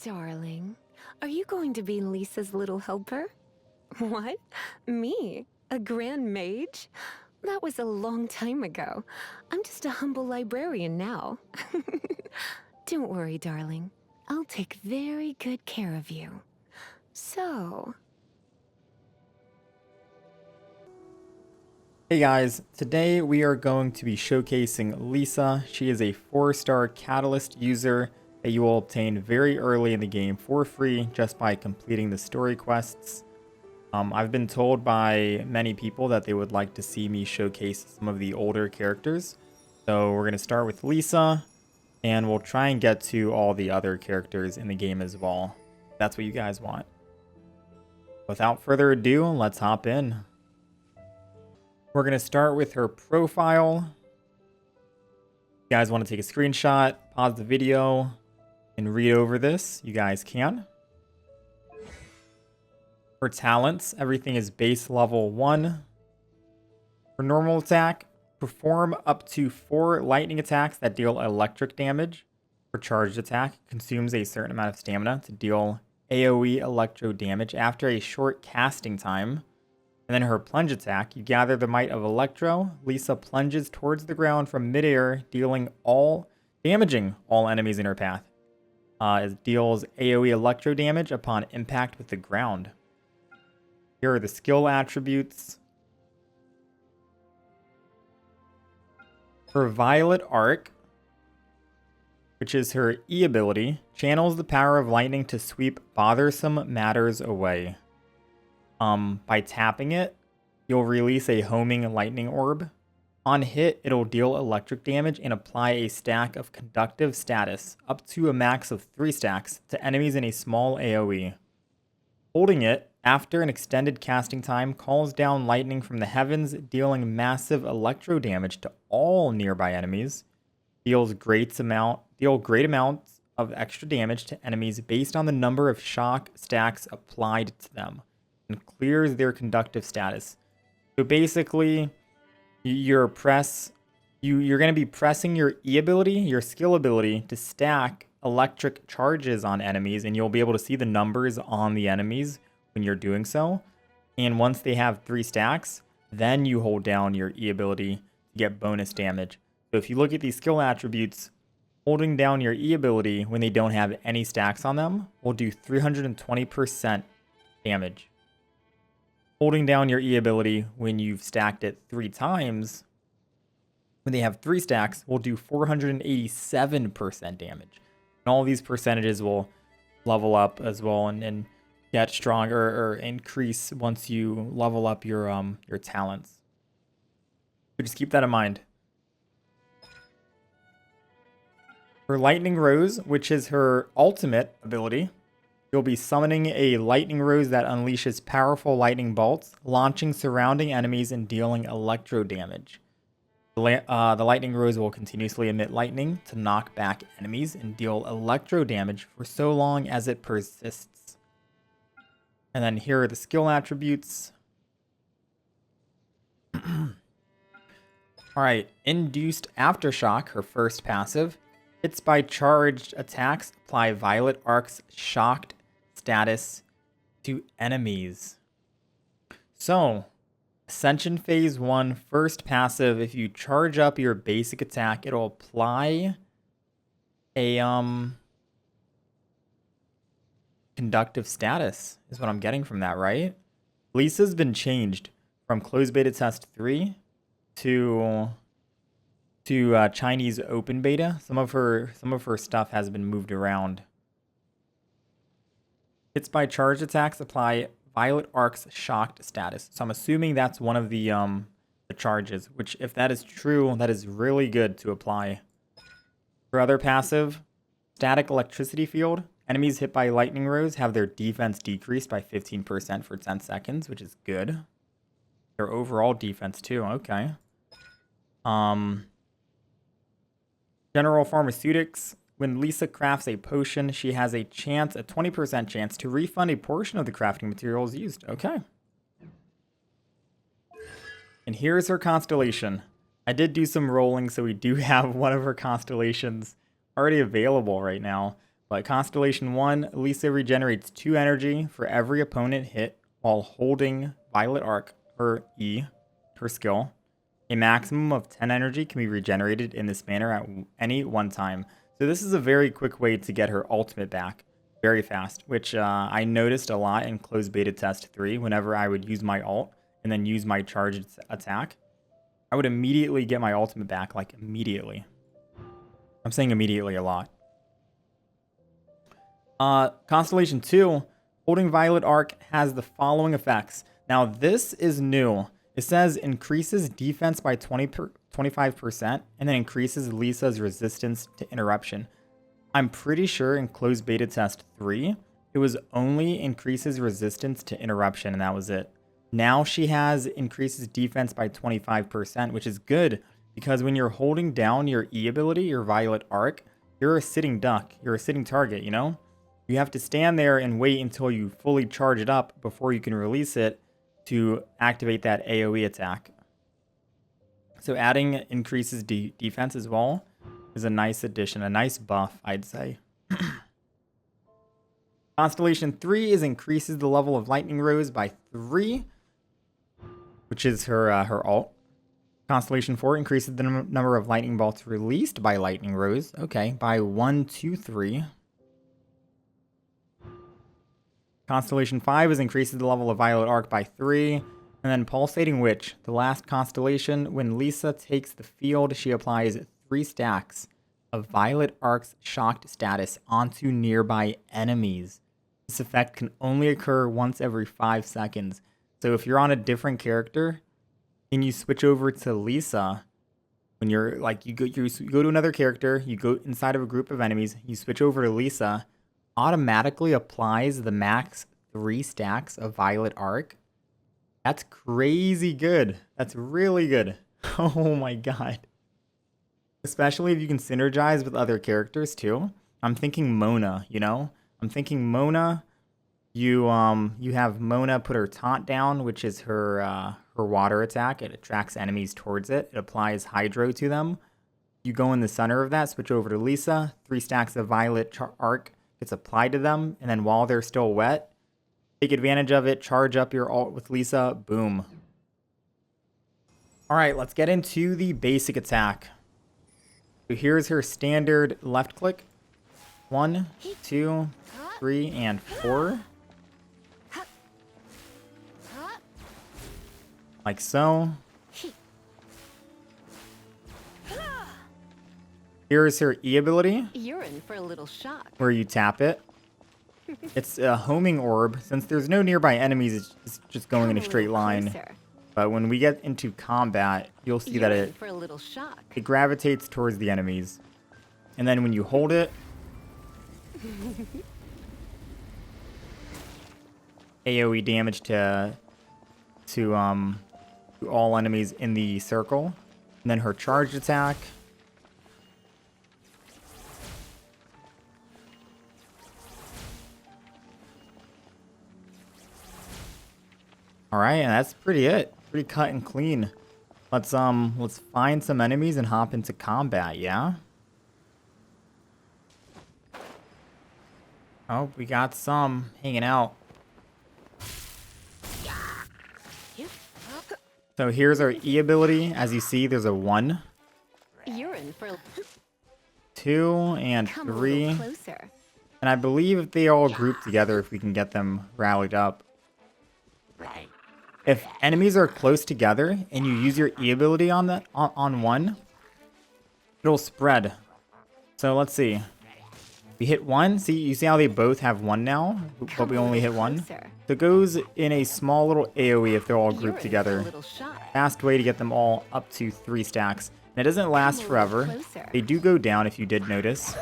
Darling, are you going to be Lisa's little helper? What? Me? A grand mage? That was a long time ago. I'm just a humble librarian now. Don't worry, darling. I'll take very good care of you. So... Hey guys, today we are going to be showcasing Lisa. She is a 4-star Catalyst user that you will obtain very early in the game for free just by completing the story quests. I've been told by many people that they would like to see me showcase some of the older characters. So we're going to start with Lisa, and we'll try and get to all the other characters in the game as well. That's what you guys want. Without further ado, let's hop in. We're going to start with her profile. If you guys want to take a screenshot, pause the video, and read over this, you guys can. For talents, everything is base level 1. For normal attack, perform up to 4 lightning attacks that deal electric damage. For charged attack, consumes a certain amount of stamina to deal AoE electro damage after a short casting time. And then her plunge attack, you gather the might of Electro. Lisa plunges towards the ground from midair, damaging all enemies in her path. It deals AoE Electro damage upon impact with the ground. Here are the skill attributes. Her Violet Arc, which is her E ability, channels the power of lightning to sweep bothersome matters away. By tapping it, you'll release a homing lightning orb. On hit, it'll deal electric damage and apply a stack of conductive status, up to a max of 3 stacks, to enemies in a small AoE. Holding it, after an extended casting time, calls down lightning from the heavens, dealing massive electro damage to all nearby enemies. Deal great amounts of extra damage to enemies based on the number of shock stacks applied to them, and clears their conductive status. So basically, you're going to be pressing your E ability, your skill ability, to stack electric charges on enemies, and you'll be able to see the numbers on the enemies when you're doing so. And once they have 3 stacks, then you hold down your E ability to get bonus damage. So if you look at these skill attributes, holding down your E ability when they don't have any stacks on them will do 320% damage. Holding down your E ability when you've stacked it 3 times, when they have 3 stacks, will do 487% damage. And all these percentages will level up as well and get stronger or increase once you level up your talents. So just keep that in mind. For Lightning Rose, which is her ultimate ability, you'll be summoning a lightning rose that unleashes powerful lightning bolts, launching surrounding enemies and dealing electro damage. The lightning rose will continuously emit lightning to knock back enemies and deal electro damage for so long as it persists. And then here are the skill attributes. Alright, Induced Aftershock, her first passive. Hits by charged attacks apply Violet Arc's shocked status to enemies. So, Ascension Phase 1, first passive, if you charge up your basic attack, it'll apply a conductive status, is what I'm getting from that, right? Lisa's been changed from Closed Beta Test 3 to Chinese Open Beta. Some of her stuff has been moved around. Hits by charged attacks apply Violet Arc's shocked status. So I'm assuming that's one of the charges, which if that is true, that is really good to apply. For other passive, Static Electricity Field. Enemies hit by Lightning Rose have their defense decreased by 15% for 10 seconds, which is good. Their overall defense too, okay. General Pharmaceutics. When Lisa crafts a potion, she has a 20% chance to refund a portion of the crafting materials used. Okay. And here's her constellation. I did do some rolling, so we do have one of her constellations already available right now. But Constellation 1, Lisa regenerates 2 energy for every opponent hit while holding Violet Arc, her E, her skill. A maximum of 10 energy can be regenerated in this manner at any one time. So this is a very quick way to get her ultimate back very fast, which I noticed a lot in closed beta test 3. Whenever I would use my ult and then use my charged attack, I would immediately get my ultimate back, like immediately. I'm saying immediately a lot. Constellation 2, holding Violet Arc has the following effects. Now this is new. It says increases defense by 25% and then increases Lisa's resistance to interruption. I'm pretty sure in closed beta test 3, it was only increases resistance to interruption and that was it. Now she has increases defense by 25%, which is good because when you're holding down your E ability, your Violet Arc, you're a sitting duck. You're a sitting target, you know? You have to stand there and wait until you fully charge it up before you can release it to activate that AoE attack. So adding increases defense as well is a nice addition, a nice buff, I'd say. Constellation 3 is increases the level of Lightning Rose by 3, which is her ult. Constellation 4 increases the number of lightning bolts released by Lightning Rose, okay, by 1, 2, 3. Constellation 5 is increases the level of Violet Arc by 3. And then Pulsating Witch, the last constellation. When Lisa takes the field, she applies 3 stacks of Violet Arc's shocked status onto nearby enemies. This effect can only occur once every 5 seconds. So if you're on a different character and you switch over to Lisa, when you're like, you go to another character, you go inside of a group of enemies, you switch over to Lisa, automatically applies the max 3 stacks of Violet Arc. That's crazy good. That's really good. Oh my god. Especially if you can synergize with other characters too. I'm thinking Mona, you know? I'm thinking Mona. You have Mona put her taunt down, which is her water attack. It attracts enemies towards it. It applies Hydro to them. You go in the center of that, switch over to Lisa. 3 stacks of Violet Arc gets applied to them, and then while they're still wet, take advantage of it, charge up your ult with Lisa, boom. All right, let's get into the basic attack. So here's her standard left click. 1, 2, 3, and 4. Like so. Here's her E ability. You're in for a little shock. Where you tap it. It's a homing orb. Since there's no nearby enemies, it's just going in a straight line. But when we get into combat, you'll see that it gravitates towards the enemies. And then when you hold it, AoE damage to all enemies in the circle. And then her charged attack. All right, and that's pretty it. Pretty cut and clean. Let's find some enemies and hop into combat, yeah? Oh, we got some hanging out. So here's our E ability. As you see, there's a 1, You're in for 2, and 3. And I believe they all group together if we can get them rallied up. If enemies are close together and you use your E ability on that on one, it'll spread. So let's see. We hit 1. See, you see how they both have 1 now, but we only hit 1. So it goes in a small little AoE if they're all grouped together. Fast way to get them all up to 3 stacks. And it doesn't last forever. They do go down if you did notice.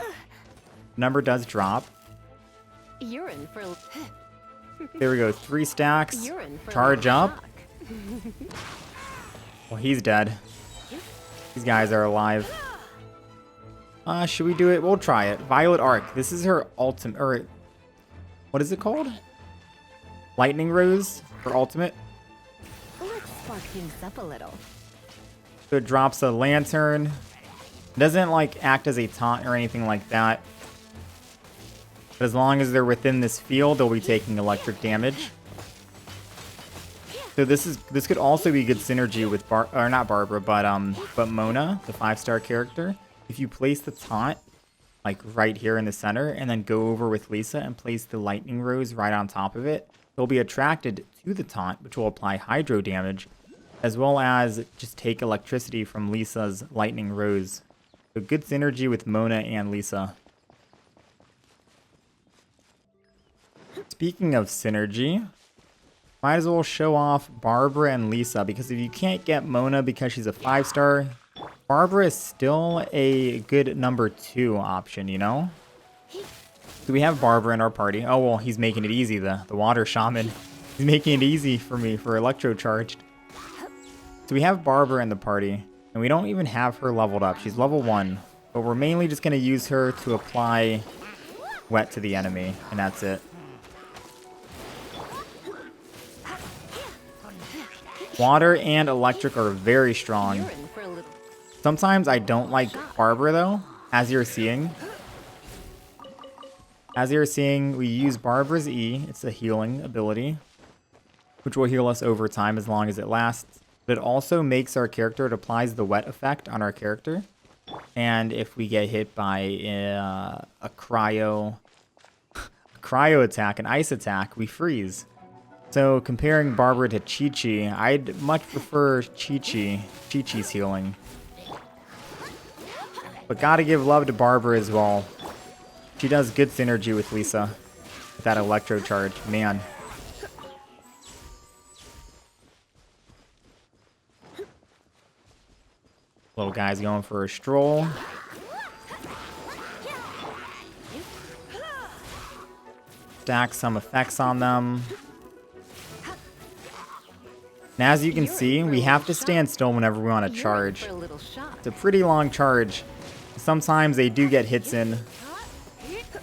Number does drop. You're in for There we go, 3 stacks. Charge up. Well, he's dead. These guys are alive. Should we do it? We'll try it. Violet Arc. This is her ultimate, or what is it called? Lightning Rose, her ultimate. Let's spark things up a little. So it drops a lantern. It doesn't like act as a taunt or anything like that. But as long as they're within this field, they'll be taking electric damage. So this could also be good synergy with not Barbara, but Mona, the 5-star character. If you place the taunt like right here in the center, and then go over with Lisa and place the lightning rose right on top of it, they'll be attracted to the taunt, which will apply hydro damage, as well as just take electricity from Lisa's lightning rose. So good synergy with Mona and Lisa. Speaking of synergy, might as well show off Barbara and Lisa, because if you can't get Mona because she's a 5-star, Barbara is still a good number 2 option, you know? So we have Barbara in our party. Oh, well, he's making it easy, the water shaman. He's making it easy for me for electrocharged. So we have Barbara in the party, and we don't even have her leveled up. She's level 1, but we're mainly just going to use her to apply wet to the enemy, and that's it. Water and electric are very strong. Sometimes I don't like Barbara though, as you're seeing. As you're seeing, we use Barbara's E. It's a healing ability, which will heal us over time as long as it lasts. But it also makes our character, it applies the wet effect on our character. And if we get hit by a cryo attack, an ice attack, we freeze. So comparing Barbara to Chi-Chi, I'd much prefer Chi-Chi's healing. But gotta give love to Barbara as well. She does good synergy with Lisa. With that electro charge. Man. Little guy's going for a stroll. Stack some effects on them. And as you can see, we have to stand still whenever we want to charge. It's a pretty long charge. Sometimes they do get hits in.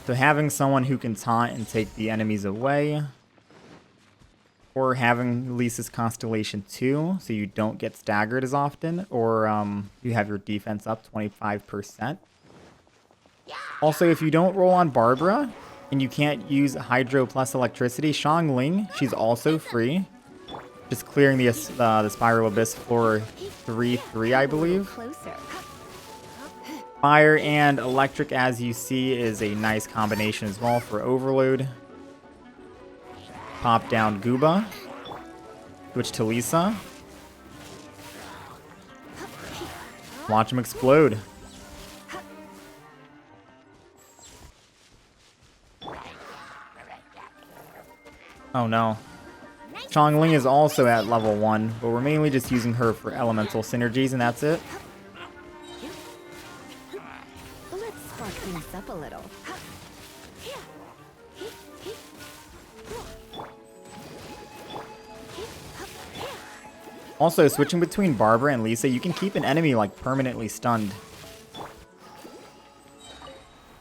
So having someone who can taunt and take the enemies away. Or having Lisa's Constellation too, so you don't get staggered as often. Or you have your defense up 25%. Also, if you don't roll on Barbara, and you can't use Hydro plus Electricity, Xiangling, she's also free. Just clearing the Spiral Abyss for 3/3, I believe. Fire and Electric, as you see, is a nice combination as well for Overload. Pop down Gooba. Switch to Lisa. Watch him explode. Oh no. Xiangling is also at level 1, but we're mainly just using her for elemental synergies, and that's it. Let's spark things up a little. Also, switching between Barbara and Lisa, you can keep an enemy like permanently stunned.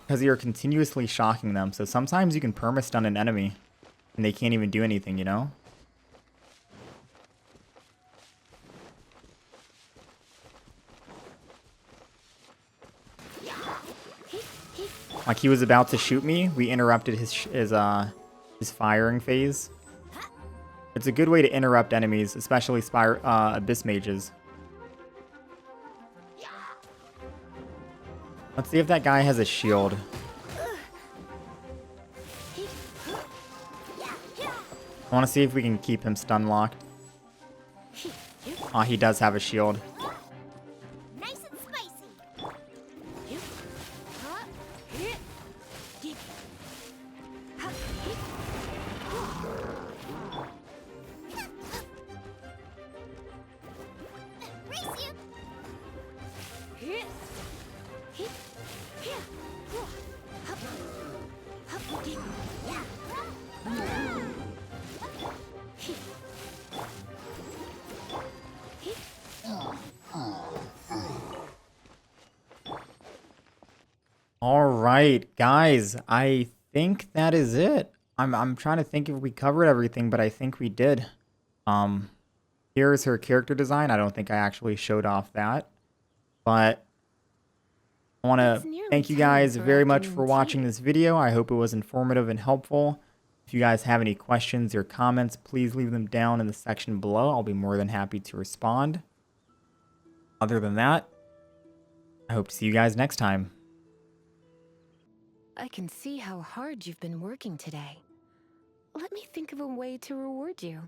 Because you're continuously shocking them, so sometimes you can perma-stun an enemy, and they can't even do anything, you know? Like he was about to shoot me, we interrupted his firing phase. It's a good way to interrupt enemies, especially Abyss Mages. Let's see if that guy has a shield. I want to see if we can keep him stun locked. Oh, he does have a shield. All right, guys, I think that is it. I'm trying to think if we covered everything, but I think we did. Here's her character design. I don't think I actually showed off that, but I want It's to nearly thank you time guys for very much afternoon for watching tea. this video. I hope it was informative and helpful. If you guys have any questions or comments, please leave them down in the section below. I'll be more than happy to respond. Other than that, I hope to see you guys next time. I can see how hard you've been working today. Let me think of a way to reward you.